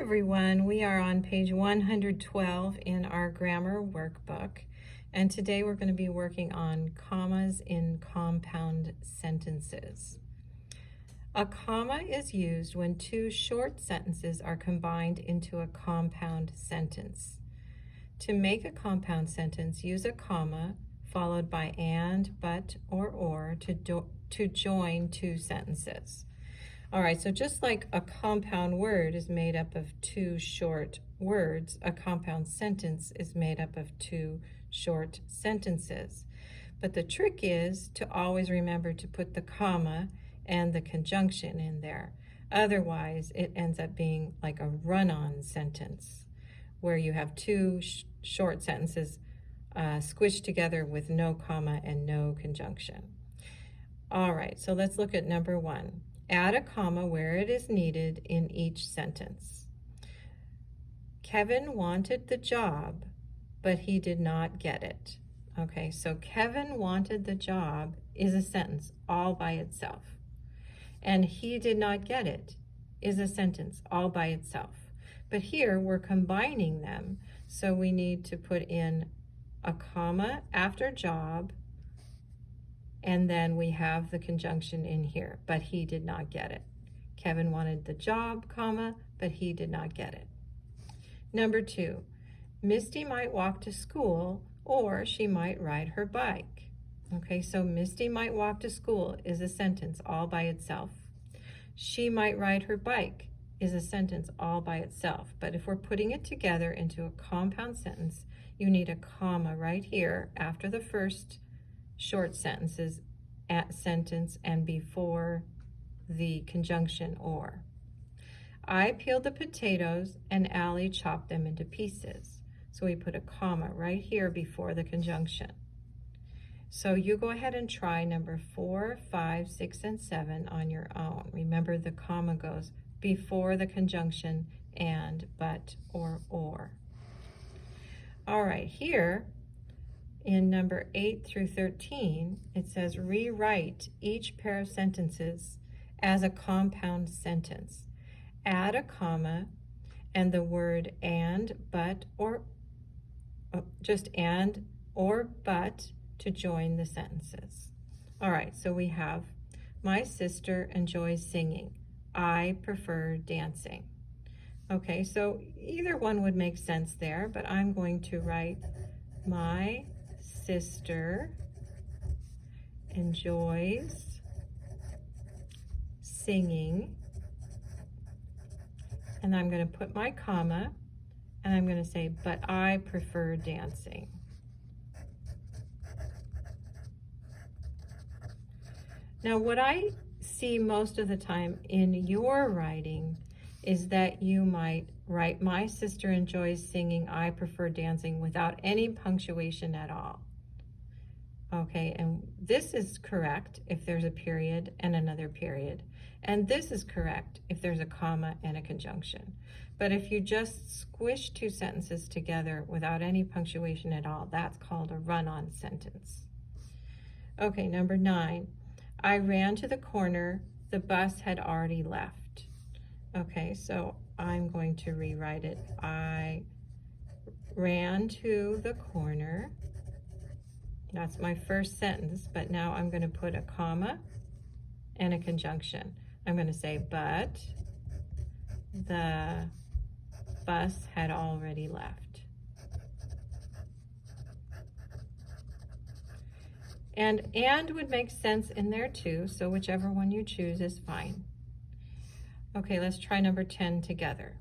everyone, we are on page 112 in our grammar workbook, and today we're going to be working on commas in compound sentences. A comma is used when two short sentences are combined into a compound sentence. To make a compound sentence, use a comma followed by and, but, or to join two sentences. All right, so just like a compound word is made up of two short words, a compound sentence is made up of two short sentences. But the trick is to always remember to put the comma and the conjunction in there. Otherwise, it ends up being like a run-on sentence where you have two short sentences squished together with no comma and no conjunction. All right, so let's look at number one. Add a comma where it is needed in each sentence. Kevin wanted the job, but he did not get it. Okay, so Kevin wanted the job is a sentence all by itself. And he did not get it is a sentence all by itself. But here we're combining them, so we need to put in a comma after job, and then we have the conjunction in here, but he did not get it. Kevin wanted the job, comma, but he did not get it. Number two, Misty might walk to school or she might ride her bike. Okay, so Misty might walk to school is a sentence all by itself. She might ride her bike is a sentence all by itself. But if we're putting it together into a compound sentence, you need a comma right here after the first short sentences sentence and before the conjunction or. I peeled the potatoes and Allie chopped them into pieces. So we put a comma right here before the conjunction. So you go ahead and try number 4, 5, 6, and 7 on your own. Remember the comma goes before the conjunction and, but, or. All right, here in number 8 through 13, it says rewrite each pair of sentences as a compound sentence. Add a comma and the word and, but, or just and or but to join the sentences. All right, so we have my sister enjoys singing. I prefer dancing. Okay, so either one would make sense there, but I'm going to write my sister enjoys singing, and I'm going to put my comma, and I'm going to say, but I prefer dancing. Now, what I see most of the time in your writing is that you might write, my sister enjoys singing, I prefer dancing, without any punctuation at all. Okay, and this is correct if there's a period and another period. And this is correct if there's a comma and a conjunction. But if you just squish two sentences together without any punctuation at all, that's called a run-on sentence. Okay, number 9. I ran to the corner, the bus had already left. Okay, so I'm going to rewrite it. I ran to the corner. That's my first sentence, but now I'm going to put a comma and a conjunction. I'm going to say, but the bus had already left. And would make sense in there too, so whichever one you choose is fine. Okay, let's try number 10 together.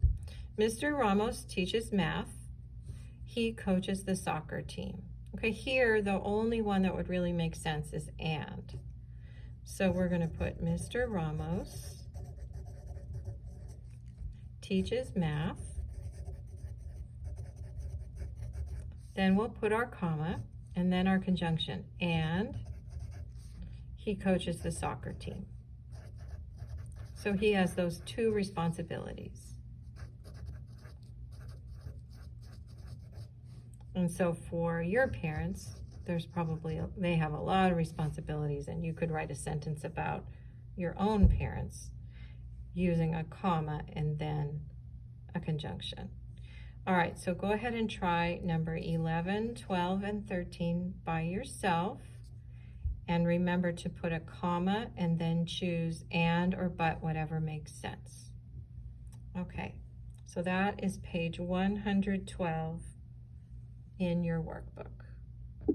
Mr. Ramos teaches math. He coaches the soccer team. Okay, here the only one that would really make sense is and. So we're going to put Mr. Ramos teaches math. Then we'll put our comma and then our conjunction, and he coaches the soccer team. So he has those two responsibilities. And so for your parents, they have a lot of responsibilities, and you could write a sentence about your own parents using a comma and then a conjunction. All right, so go ahead and try number 11, 12, and 13 by yourself. And remember to put a comma and then choose and or but, whatever makes sense. Okay, so that is page 112 in your workbook.